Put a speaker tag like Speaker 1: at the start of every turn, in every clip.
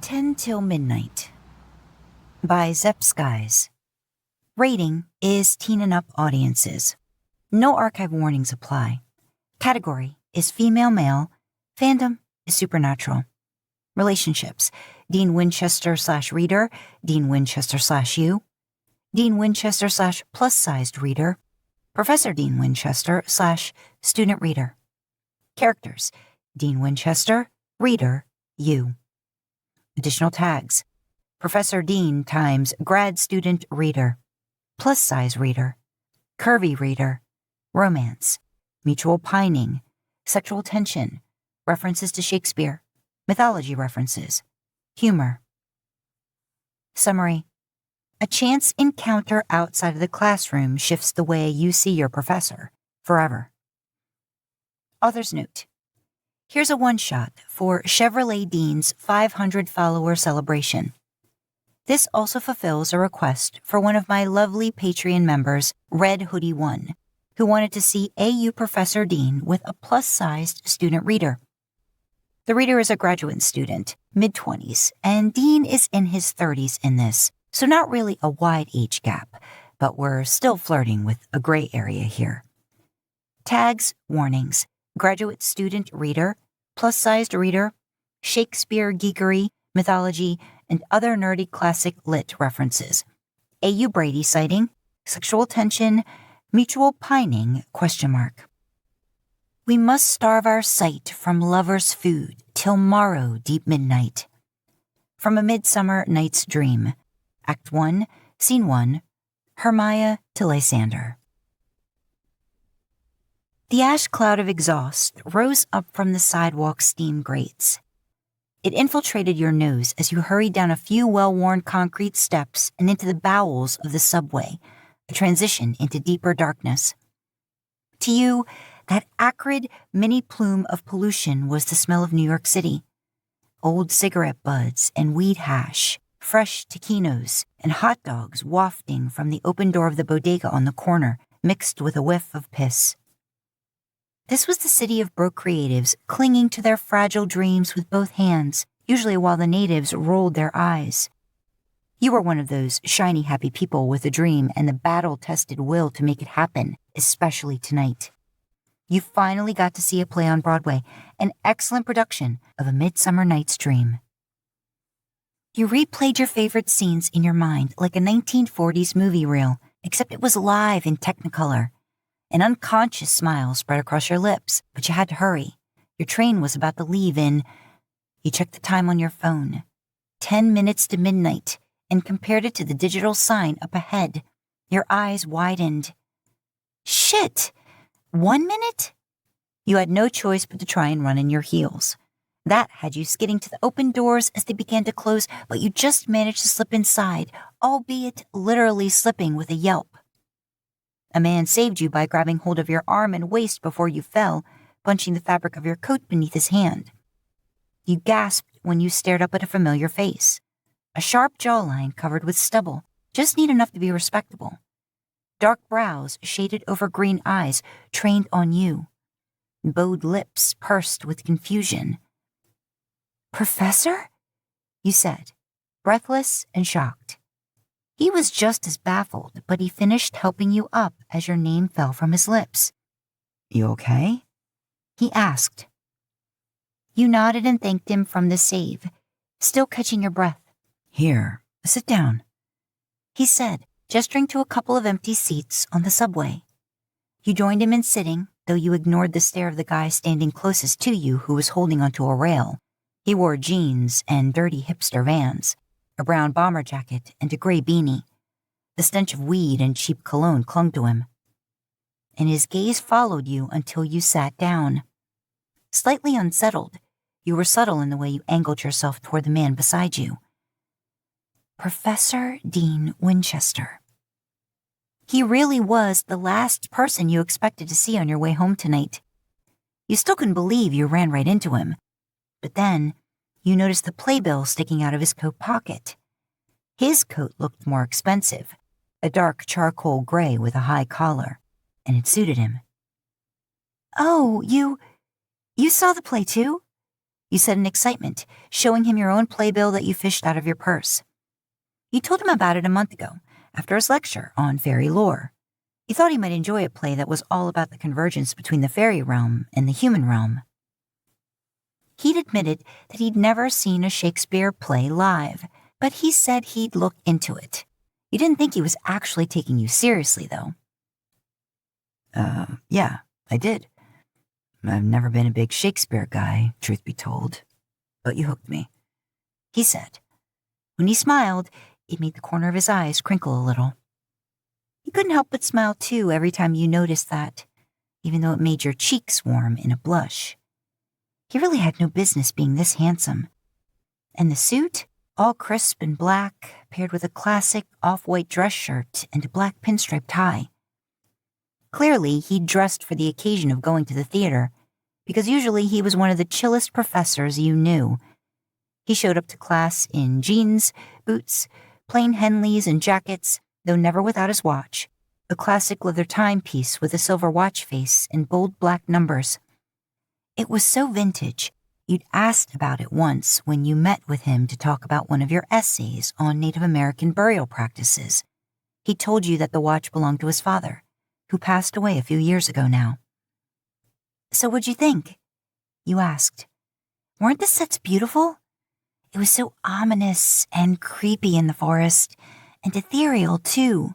Speaker 1: Til Midnight by SUBTEXT. Rating is teen and up audiences. No archive warnings apply. Category is female male. Fandom is supernatural. Relationships: Dean Winchester / reader, Dean Winchester / you, Dean Winchester / plus-sized reader, Professor Dean Winchester / student reader. Characters: Dean Winchester, reader, you. Additional tags: Professor Dean times grad student reader, plus-size reader, curvy reader, romance, mutual pining, sexual tension, references to Shakespeare, mythology references, humor. Summary: a chance encounter outside of the classroom shifts the way you see your professor forever. Author's note: here's a one-shot for Chevrolet Dean's 500-follower celebration. This also fulfills a request for one of my lovely Patreon members, Red Hoodie 1, who wanted to see AU Professor Dean with a plus-sized student reader. The reader is a graduate student, mid-20s, and Dean is in his 30s in this, so not really a wide age gap, but we're still flirting with a gray area here. Tags, warnings: graduate student reader, plus-sized reader, Shakespeare geekery, mythology, and other nerdy classic lit references. A.U. Brady sighting, sexual tension, mutual pining, ? We must starve our sight from lover's food till morrow deep midnight. From A Midsummer Night's Dream, Act 1, Scene 1, Hermia to Lysander. The ash cloud of exhaust rose up from the sidewalk steam grates. It infiltrated your nose as you hurried down a few well-worn concrete steps and into the bowels of the subway, a transition into deeper darkness. To you, that acrid mini plume of pollution was the smell of New York City. Old cigarette butts and weed hash, fresh taquinos, and hot dogs wafting from the open door of the bodega on the corner, mixed with a whiff of piss. This was the city of broke creatives clinging to their fragile dreams with both hands, usually while the natives rolled their eyes. You were one of those shiny, happy people with a dream and the battle-tested will to make it happen, especially tonight. You finally got to see a play on Broadway, an excellent production of A Midsummer Night's Dream. You replayed your favorite scenes in your mind like a 1940s movie reel, except it was live in Technicolor. An unconscious smile spread across your lips, but you had to hurry. Your train was about to leave in... You checked the time on your phone. 10 minutes to midnight, and compared it to the digital sign up ahead. Your eyes widened. Shit! 1 minute? You had no choice but to try and run in your heels. That had you skidding to the open doors as they began to close, but you just managed to slip inside, albeit literally slipping with a yelp. A man saved you by grabbing hold of your arm and waist before you fell, punching the fabric of your coat beneath his hand. You gasped when you stared up at a familiar face. A sharp jawline covered with stubble, just neat enough to be respectable. Dark brows shaded over green eyes trained on you. Bowed lips pursed with confusion. "Professor?" you said, breathless and shocked. He was just as baffled, but he finished helping you up as your name fell from his lips. "You okay?" he asked. You nodded and thanked him from the save, still catching your breath. "Here, sit down," he said, gesturing to a couple of empty seats on the subway. You joined him in sitting, though you ignored the stare of the guy standing closest to you who was holding onto a rail. He wore jeans and dirty hipster Vans, a brown bomber jacket, and a gray beanie. The stench of weed and cheap cologne clung to him. And his gaze followed you until you sat down. Slightly unsettled, you were subtle in the way you angled yourself toward the man beside you. Professor Dean Winchester. He really was the last person you expected to see on your way home tonight. You still couldn't believe you ran right into him. But then, you noticed the playbill sticking out of his coat pocket. His coat looked more expensive, a dark charcoal gray with a high collar, and it suited him. "Oh, you saw the play too?" you said in excitement, showing him your own playbill that you fished out of your purse. You told him about it a month ago, after his lecture on fairy lore. You thought he might enjoy a play that was all about the convergence between the fairy realm and the human realm. He'd admitted that he'd never seen a Shakespeare play live, but he said he'd look into it. You didn't think he was actually taking you seriously, though. Yeah, I did. I've never been a big Shakespeare guy, truth be told, but you hooked me, he said. When he smiled, it made the corner of his eyes crinkle a little. He couldn't help but smile, too, every time you noticed that, even though it made your cheeks warm in a blush. He really had no business being this handsome. And the suit, all crisp and black, paired with a classic off-white dress shirt and a black pinstripe tie. Clearly, he'd dressed for the occasion of going to the theater, because usually he was one of the chillest professors you knew. He showed up to class in jeans, boots, plain Henleys and jackets, though never without his watch, a classic leather timepiece with a silver watch face and bold black numbers. It was so vintage, you'd asked about it once when you met with him to talk about one of your essays on Native American burial practices. He told you that the watch belonged to his father, who passed away a few years ago now. So what'd you think? You asked. Weren't the sets beautiful? It was so ominous and creepy in the forest, and ethereal, too,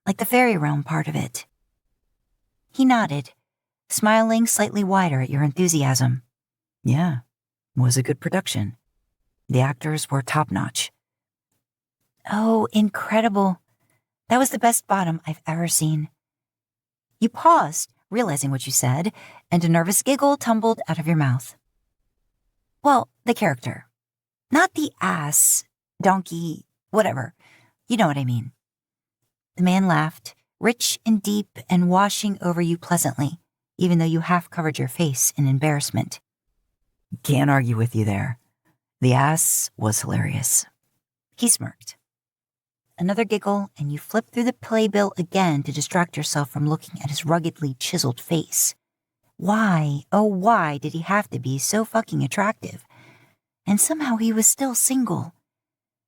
Speaker 1: like the fairy realm part of it. He nodded, smiling slightly wider at your enthusiasm. Yeah, it was a good production. The actors were top-notch. Oh, incredible. That was the best bottom I've ever seen. You paused, realizing what you said, and a nervous giggle tumbled out of your mouth. Well, the character. Not the ass, donkey, whatever. You know what I mean. The man laughed, rich and deep and washing over you pleasantly, even though you half covered your face in embarrassment. Can't argue with you there. The ass was hilarious. He smirked. Another giggle, and you flipped through the playbill again to distract yourself from looking at his ruggedly chiseled face. Why, oh why did he have to be so fucking attractive? And somehow he was still single.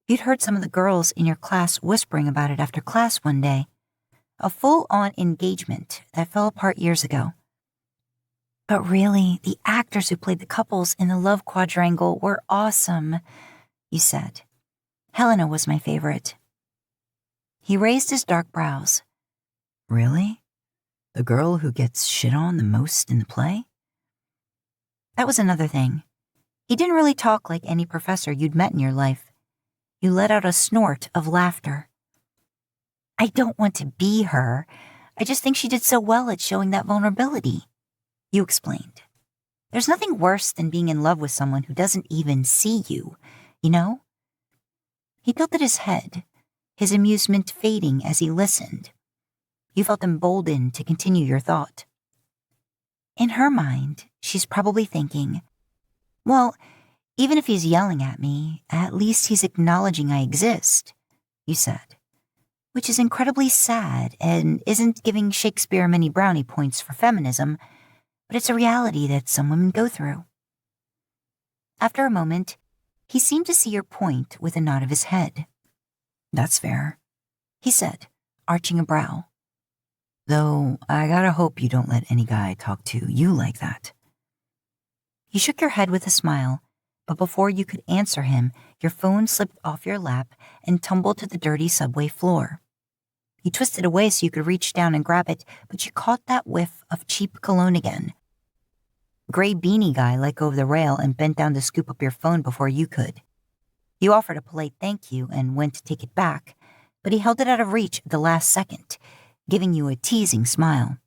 Speaker 1: You'd heard some of the girls in your class whispering about it after class one day. A full-on engagement that fell apart years ago. But really, the actors who played the couples in the love quadrangle were awesome, you said. Helena was my favorite. He raised his dark brows. Really? The girl who gets shit on the most in the play? That was another thing. He didn't really talk like any professor you'd met in your life. You let out a snort of laughter. I don't want to be her. I just think she did so well at showing that vulnerability, you explained. There's nothing worse than being in love with someone who doesn't even see you, you know? He tilted his head, his amusement fading as he listened. You felt emboldened to continue your thought. In her mind, she's probably thinking, well, even if he's yelling at me, at least he's acknowledging I exist, you said, which is incredibly sad and isn't giving Shakespeare many brownie points for feminism, but it's a reality that some women go through. After a moment, he seemed to see your point with a nod of his head. That's fair, he said, arching a brow. Though I gotta hope you don't let any guy talk to you like that. You shook your head with a smile, but before you could answer him, your phone slipped off your lap and tumbled to the dirty subway floor. You twisted away so you could reach down and grab it, but you caught that whiff of cheap cologne again. Gray beanie guy let go of the rail and bent down to scoop up your phone before you could. You offered a polite thank you and went to take it back, but he held it out of reach at the last second, giving you a teasing smile.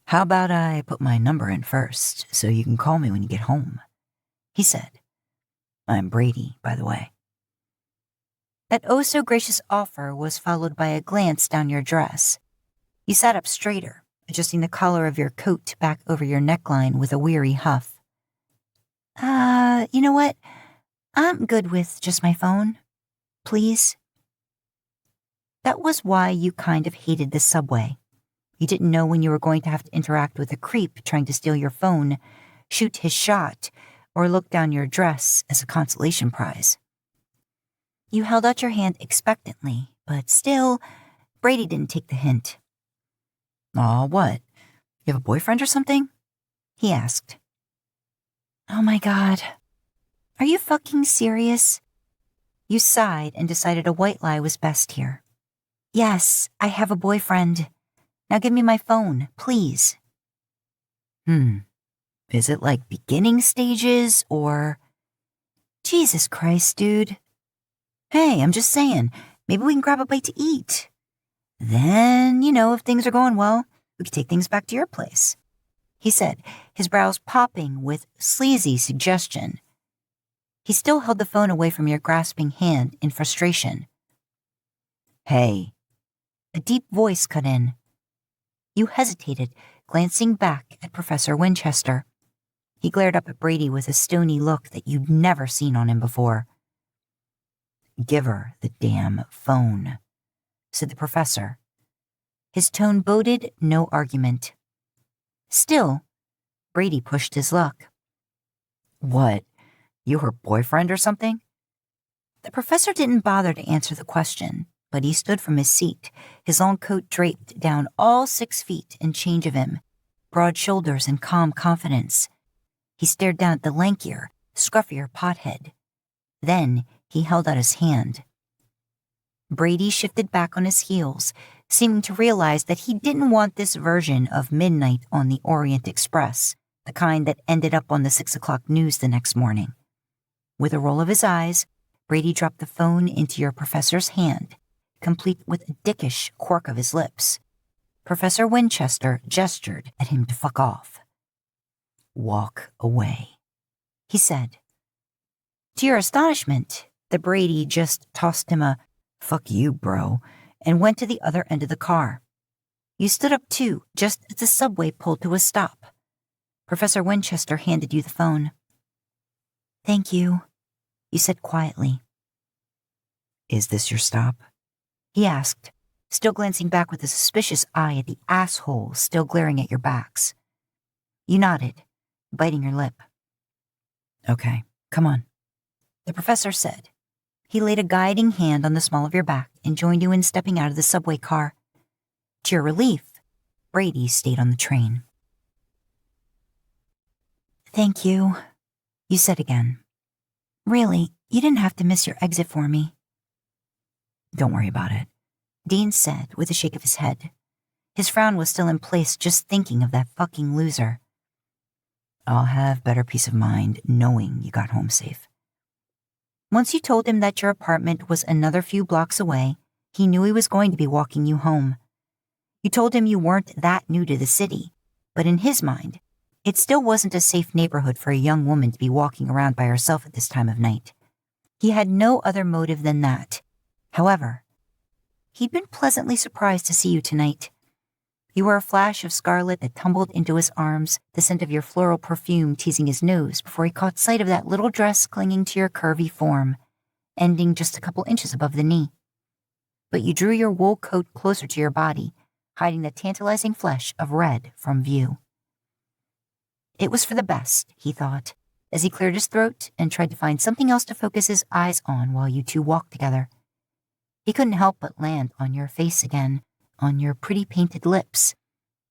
Speaker 1: How about I put my number in first, so you can call me when you get home, he said. I'm Brady, by the way. That oh-so-gracious offer was followed by a glance down your dress. You sat up straighter, adjusting the collar of your coat back over your neckline with a weary huff. You know what? I'm good with just my phone. Please? That was why you kind of hated the subway. You didn't know when you were going to have to interact with a creep trying to steal your phone, shoot his shot, or look down your dress as a consolation prize. You held out your hand expectantly, but still, Brady didn't take the hint. Aw, what? You have a boyfriend or something? He asked. Oh my God. Are you fucking serious? You sighed and decided a white lie was best here. Yes, I have a boyfriend. Now give me my phone, please. Is it like beginning stages or... Jesus Christ, dude. Hey, I'm just saying, maybe we can grab a bite to eat. Then, if things are going well, we could take things back to your place, he said, his brows popping with sleazy suggestion. He still held the phone away from your grasping hand in frustration. Hey. A deep voice cut in. You hesitated, glancing back at Professor Winchester. He glared up at Brady with a stony look that you'd never seen on him before. Give her the damn phone, said the professor. His tone boded no argument. Still, Brady pushed his luck. What? You her boyfriend or something? The professor didn't bother to answer the question, but he stood from his seat, his long coat draped down all 6 feet and change of him, broad shoulders and calm confidence. He stared down at the lankier, scruffier pothead. Then he held out his hand. Brady shifted back on his heels, seeming to realize that he didn't want this version of Midnight on the Orient Express, the kind that ended up on the 6 o'clock news the next morning. With a roll of his eyes, Brady dropped the phone into your professor's hand, complete with a dickish quirk of his lips. Professor Winchester gestured at him to fuck off. Walk away, he said. To your astonishment, the Brady just tossed him a fuck you, bro, and went to the other end of the car. You stood up too, just as the subway pulled to a stop. Professor Winchester handed you the phone. Thank you, you said quietly. Is this your stop? He asked, still glancing back with a suspicious eye at the asshole still glaring at your backs. You nodded, biting your lip. Okay, come on, the professor said. He laid a guiding hand on the small of your back and joined you in stepping out of the subway car. To your relief, Brady stayed on the train. Thank you, you said again. Really, you didn't have to miss your exit for me. Don't worry about it, Dean said with a shake of his head. His frown was still in place just thinking of that fucking loser. I'll have better peace of mind knowing you got home safe. Once you told him that your apartment was another few blocks away, he knew he was going to be walking you home. You told him you weren't that new to the city, but in his mind, it still wasn't a safe neighborhood for a young woman to be walking around by herself at this time of night. He had no other motive than that. However, he'd been pleasantly surprised to see you tonight. You were a flash of scarlet that tumbled into his arms, the scent of your floral perfume teasing his nose before he caught sight of that little dress clinging to your curvy form, ending just a couple inches above the knee. But you drew your wool coat closer to your body, hiding the tantalizing flesh of red from view. It was for the best, he thought, as he cleared his throat and tried to find something else to focus his eyes on while you two walked together. He couldn't help but land on your face again, on your pretty painted lips,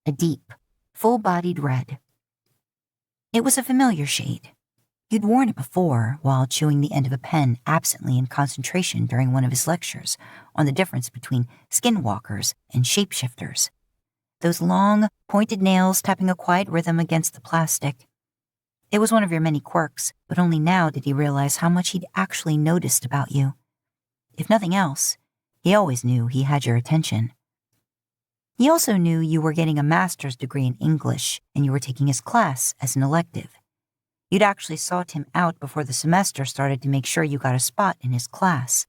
Speaker 1: a deep, full-bodied red. It was a familiar shade. You'd worn it before while chewing the end of a pen absently in concentration during one of his lectures on the difference between skinwalkers and shapeshifters. Those long, pointed nails tapping a quiet rhythm against the plastic. It was one of your many quirks, but only now did he realize how much he'd actually noticed about you. If nothing else, he always knew he had your attention. He also knew you were getting a master's degree in English and you were taking his class as an elective. You'd actually sought him out before the semester started to make sure you got a spot in his class.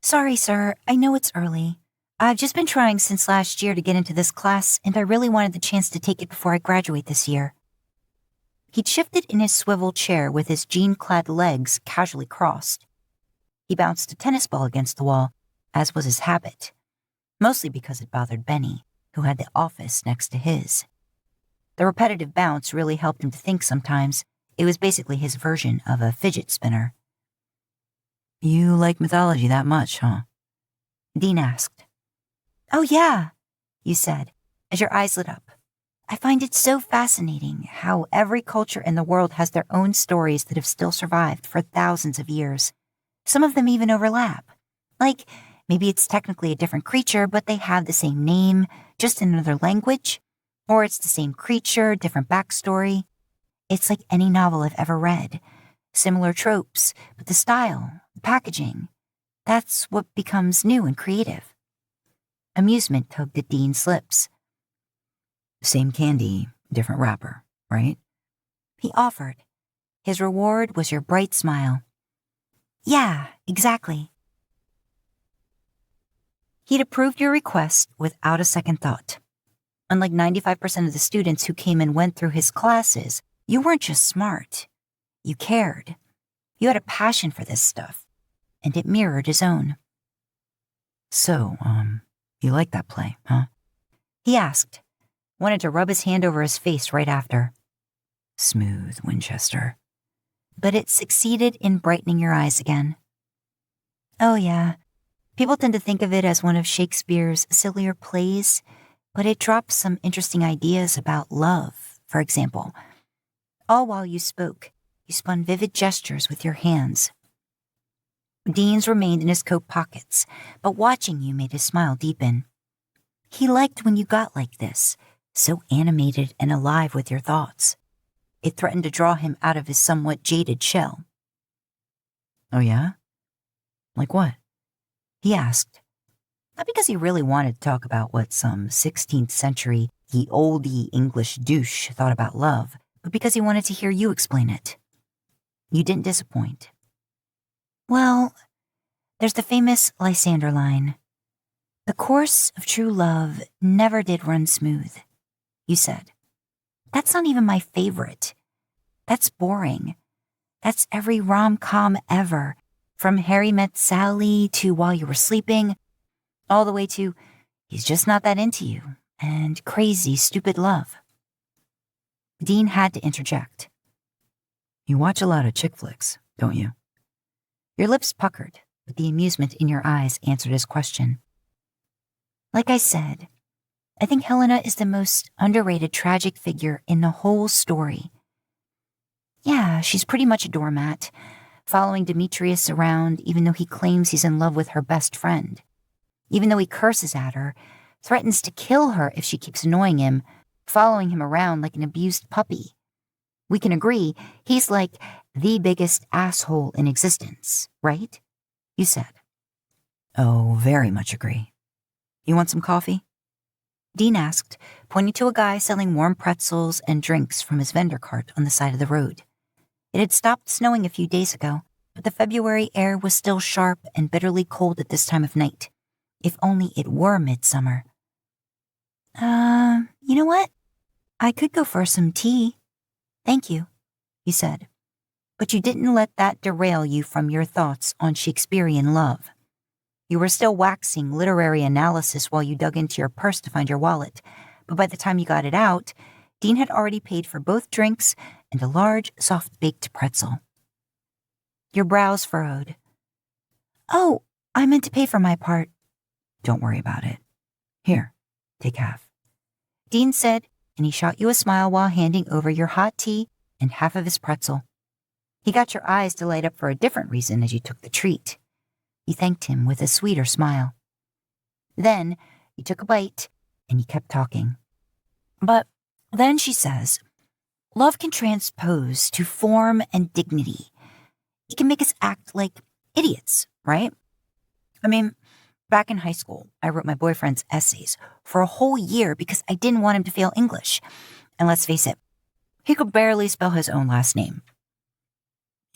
Speaker 1: Sorry, sir, I know it's early. I've just been trying since last year to get into this class, and I really wanted the chance to take it before I graduate this year. He'd shifted in his swivel chair with his jean-clad legs casually crossed. He bounced a tennis ball against the wall, as was his habit, mostly because it bothered Benny, who had the office next to his. The repetitive bounce really helped him to think sometimes. It was basically his version of a fidget spinner. You like mythology that much, huh? Dean asked. Oh yeah, you said, as your eyes lit up. I find it so fascinating how every culture in the world has their own stories that have still survived for thousands of years. Some of them even overlap. Like, maybe it's technically a different creature, but they have the same name, just in another language. Or it's the same creature, different backstory. It's like any novel I've ever read. Similar tropes, but the style, the packaging, that's what becomes new and creative. Amusement tugged at Dean's lips. Same candy, different wrapper, right? He offered. His reward was your bright smile. Yeah, exactly. He'd approved your request without a second thought. Unlike 95% of the students who came and went through his classes, you weren't just smart. You cared. You had a passion for this stuff, and it mirrored his own. So, you like that play, huh? He asked, wanted to rub his hand over his face right after. Smooth, Winchester. But it succeeded in brightening your eyes again. Oh yeah, people tend to think of it as one of Shakespeare's sillier plays, but it drops some interesting ideas about love, for example. All while you spoke, you spun vivid gestures with your hands. Dean's remained in his coat pockets, but watching you made his smile deepen. He liked when you got like this, so animated and alive with your thoughts. It threatened to draw him out of his somewhat jaded shell. Oh yeah? Like what? He asked. Not because he really wanted to talk about what some 16th century ye oldie English douche thought about love, but because he wanted to hear you explain it. You didn't disappoint. Well, there's the famous Lysander line. The course of true love never did run smooth, you said. That's not even my favorite. That's boring. That's every rom-com ever, from Harry Met Sally to While You Were Sleeping, all the way to He's Just Not That Into You and Crazy Stupid Love. Dean had to interject. You watch a lot of chick flicks, don't you? Your lips puckered, but the amusement in your eyes answered his question. Like I said, I think Helena is the most underrated tragic figure in the whole story. Yeah, she's pretty much a doormat, following Demetrius around even though he claims he's in love with her best friend. Even though he curses at her, threatens to kill her if she keeps annoying him, following him around like an abused puppy. We can agree he's like the biggest asshole in existence, right? You said. Oh, very much agree. You want some coffee? Dean asked, pointing to a guy selling warm pretzels and drinks from his vendor cart on the side of the road. It had stopped snowing a few days ago, but the February air was still sharp and bitterly cold at this time of night. If only it were midsummer. You know what? I could go for some tea. Thank you, you said. But you didn't let that derail you from your thoughts on Shakespearean love. You were still waxing literary analysis while you dug into your purse to find your wallet, but by the time you got it out, Dean had already paid for both drinks and a large, soft-baked pretzel. Your brows furrowed. Oh, I meant to pay for my part. Don't worry about it. Here, take half. Dean said, and he shot you a smile while handing over your hot tea and half of his pretzel. He got your eyes to light up for a different reason as you took the treat. You thanked him with a sweeter smile. Then you took a bite, and you kept talking. But then she says, love can transpose to form and dignity. It can make us act like idiots, right? I mean, back in high school, I wrote my boyfriend's essays for a whole year because I didn't want him to fail English. And let's face it, he could barely spell his own last name.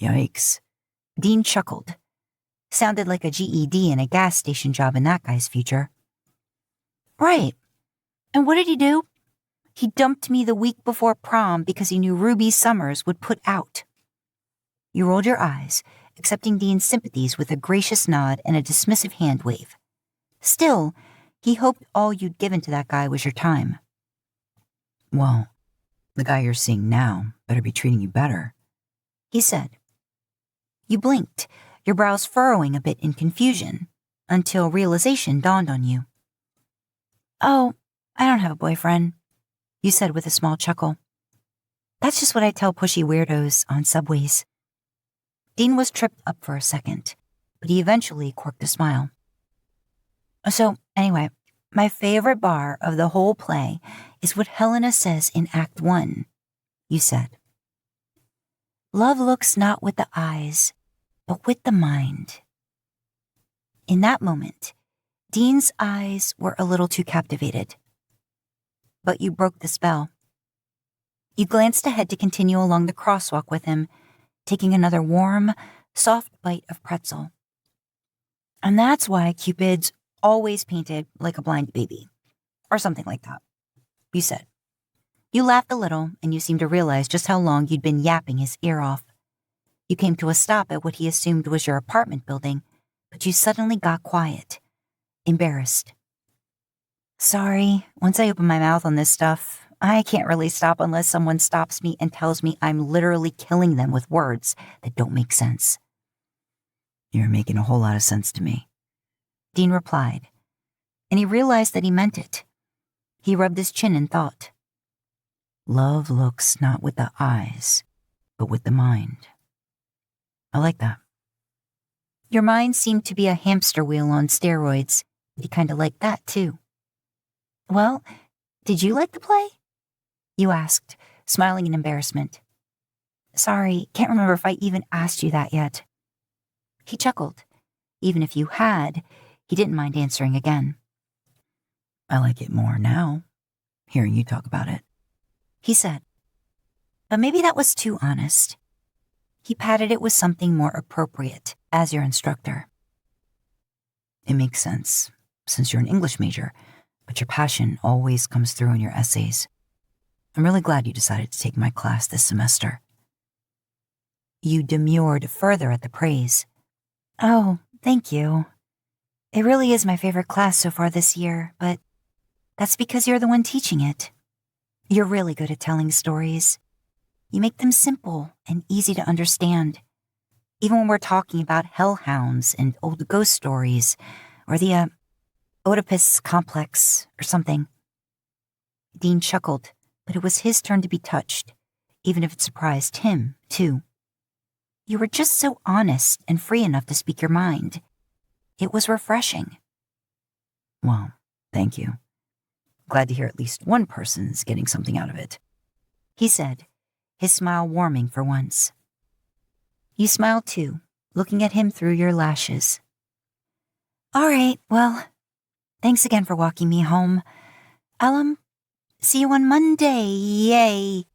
Speaker 1: Yikes. Dean chuckled. Sounded like a GED and a gas station job in that guy's future. Right. And what did he do? He dumped me the week before prom because he knew Ruby Summers would put out. You rolled your eyes, accepting Dean's sympathies with a gracious nod and a dismissive hand wave. Still, he hoped all you'd given to that guy was your time. Well, The guy you're seeing now better be treating you better, he said. You blinked, your brows furrowing a bit in confusion, until realization dawned on you. Oh, I don't have a boyfriend, you said with a small chuckle. That's just what I tell pushy weirdos on subways. Dean was tripped up for a second, but he eventually quirked a smile. So, anyway, my favorite bar of the whole play is what Helena says in Act 1, you said. Love looks not with the eyes, but with the mind. In that moment, Dean's eyes were a little too captivated. But you broke the spell. You glanced ahead to continue along the crosswalk with him, taking another warm, soft bite of pretzel. And that's why Cupid's always painted like a blind baby, or something like that, you said. You laughed a little, and you seemed to realize just how long you'd been yapping his ear off. You came to a stop at what he assumed was your apartment building, but you suddenly got quiet, embarrassed. Sorry, once I open my mouth on this stuff, I can't really stop unless someone stops me and tells me I'm literally killing them with words that don't make sense. You're making a whole lot of sense to me, Dean replied, and he realized that he meant it. He rubbed his chin in thought. Love looks not with the eyes, but with the mind. I like that. Your mind seemed to be a hamster wheel on steroids. You kind of liked that, too. Well, did you like the play? You asked, smiling in embarrassment. Sorry, can't remember if I even asked you that yet. He chuckled. Even if you had, he didn't mind answering again. I like it more now, hearing you talk about it, he said. But maybe that was too honest. He patted it with something more appropriate, as your instructor. It makes sense, since you're an English major, but your passion always comes through in your essays. I'm really glad you decided to take my class this semester. You demurred further at the praise. Oh, thank you. It really is my favorite class so far this year, but that's because you're the one teaching it. You're really good at telling stories. You make them simple and easy to understand. Even when we're talking about hellhounds and old ghost stories, or the, Oedipus complex, or something. Dean chuckled, but it was his turn to be touched, even if it surprised him, too. You were just so honest and free enough to speak your mind. It was refreshing. Well, thank you. Glad to hear at least one person's getting something out of it, he said, his smile warming for once. You smiled too, looking at him through your lashes. All right, well, thanks again for walking me home. I'll, see you on Monday, yay.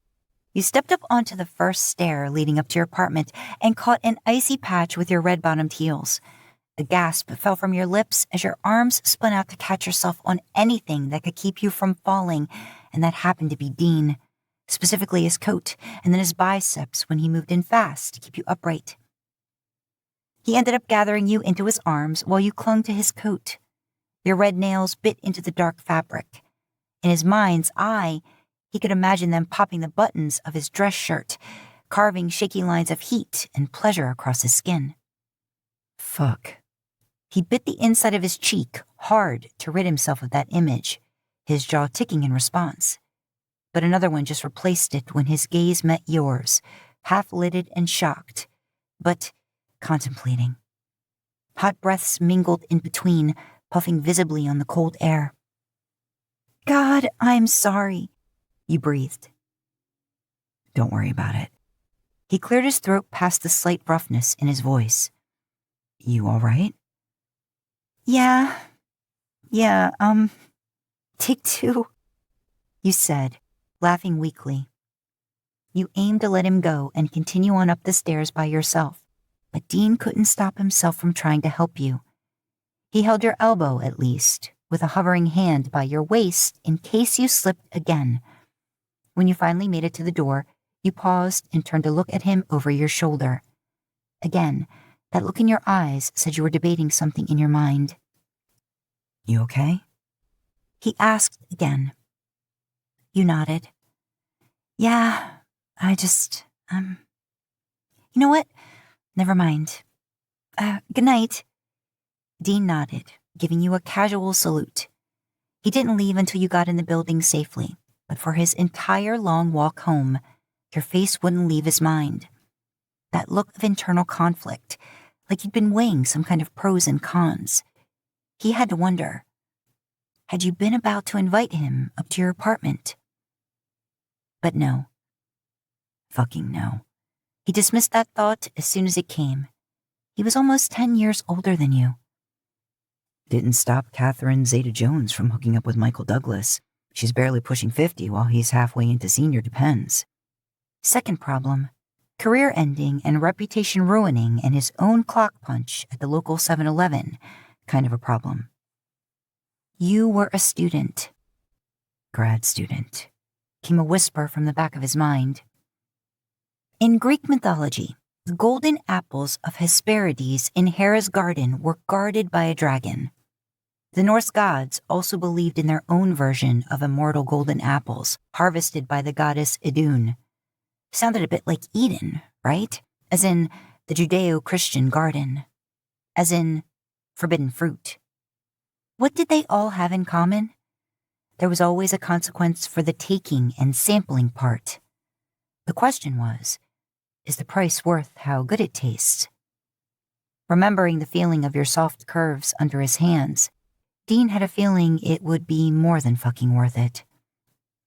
Speaker 1: You stepped up onto the first stair leading up to your apartment and caught an icy patch with your red-bottomed heels. A gasp fell from your lips as your arms spun out to catch yourself on anything that could keep you from falling, and that happened to be Dean, specifically his coat and then his biceps when he moved in fast to keep you upright. He ended up gathering you into his arms while you clung to his coat. Your red nails bit into the dark fabric. In his mind's eye, he could imagine them popping the buttons of his dress shirt, carving shaky lines of heat and pleasure across his skin. Fuck. He bit the inside of his cheek hard to rid himself of that image, his jaw ticking in response. But another one just replaced it when his gaze met yours, half-lidded and shocked, but contemplating. Hot breaths mingled in between, puffing visibly on the cold air. God, I'm sorry, you breathed. Don't worry about it. He cleared his throat past the slight roughness in his voice. You all right? Yeah, take two, you said, laughing weakly. You aimed to let him go and continue on up the stairs by yourself, but Dean couldn't stop himself from trying to help you. He held your elbow, at least, with a hovering hand by your waist in case you slipped again. When you finally made it to the door, you paused and turned to look at him over your shoulder. Again, that look in your eyes said you were debating something in your mind. You okay? He asked again. You nodded. Yeah, I just, you know what? Never mind. Good night. Dean nodded, giving you a casual salute. He didn't leave until you got in the building safely, but for his entire long walk home, your face wouldn't leave his mind. That look of internal conflict, like you'd been weighing some kind of pros and cons. He had to wonder, had you been about to invite him up to your apartment? But no. Fucking no. He dismissed that thought as soon as it came. He was almost 10 years older than you. Didn't stop Catherine Zeta-Jones from hooking up with Michael Douglas. She's barely pushing 50 while he's halfway into senior depends. Second problem, career ending and reputation ruining and his own clock punch at the local 7-Eleven, kind of a problem. You were a student. Grad student, came a whisper from the back of his mind. In Greek mythology, the golden apples of Hesperides in Hera's garden were guarded by a dragon. The Norse gods also believed in their own version of immortal golden apples harvested by the goddess Idun. Sounded a bit like Eden, right? As in the Judeo-Christian garden. As in forbidden fruit. What did they all have in common? There was always a consequence for the taking and sampling part. The question was, is the price worth how good it tastes? Remembering the feeling of your soft curves under his hands, Dean had a feeling it would be more than fucking worth it.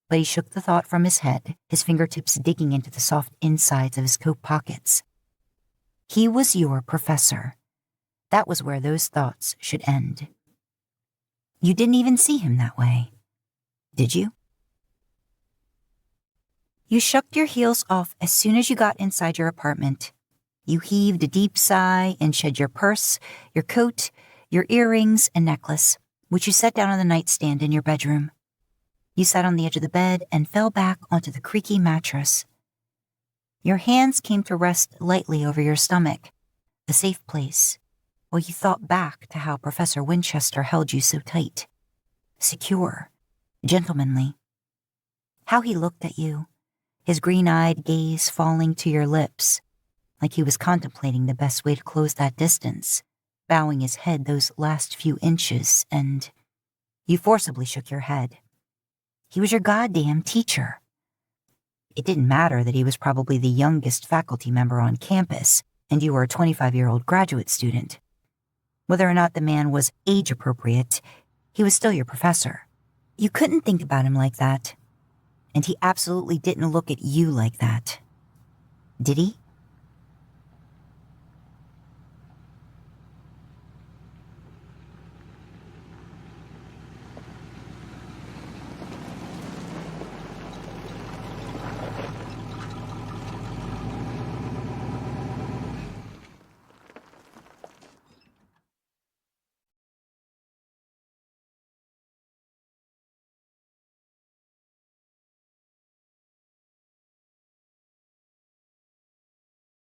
Speaker 1: But he shook the thought from his head, his fingertips digging into the soft insides of his coat pockets. He was your professor. That was where those thoughts should end. You didn't even see him that way, did you? You shucked your heels off as soon as you got inside your apartment. You heaved a deep sigh and shed your purse, your coat, your earrings, and necklace, which you set down on the nightstand in your bedroom. You sat on the edge of the bed and fell back onto the creaky mattress. Your hands came to rest lightly over your stomach, a safe place, while you thought back to how Professor Winchester held you so tight. Secure, gentlemanly. How he looked at you, his green-eyed gaze falling to your lips, like he was contemplating the best way to close that distance, bowing his head those last few inches, and you forcibly shook your head. He was your goddamn teacher. It didn't matter that he was probably the youngest faculty member on campus, and you were a 25-year-old graduate student. Whether or not the man was age-appropriate, he was still your professor. You couldn't think about him like that. And he absolutely didn't look at you like that. Did he?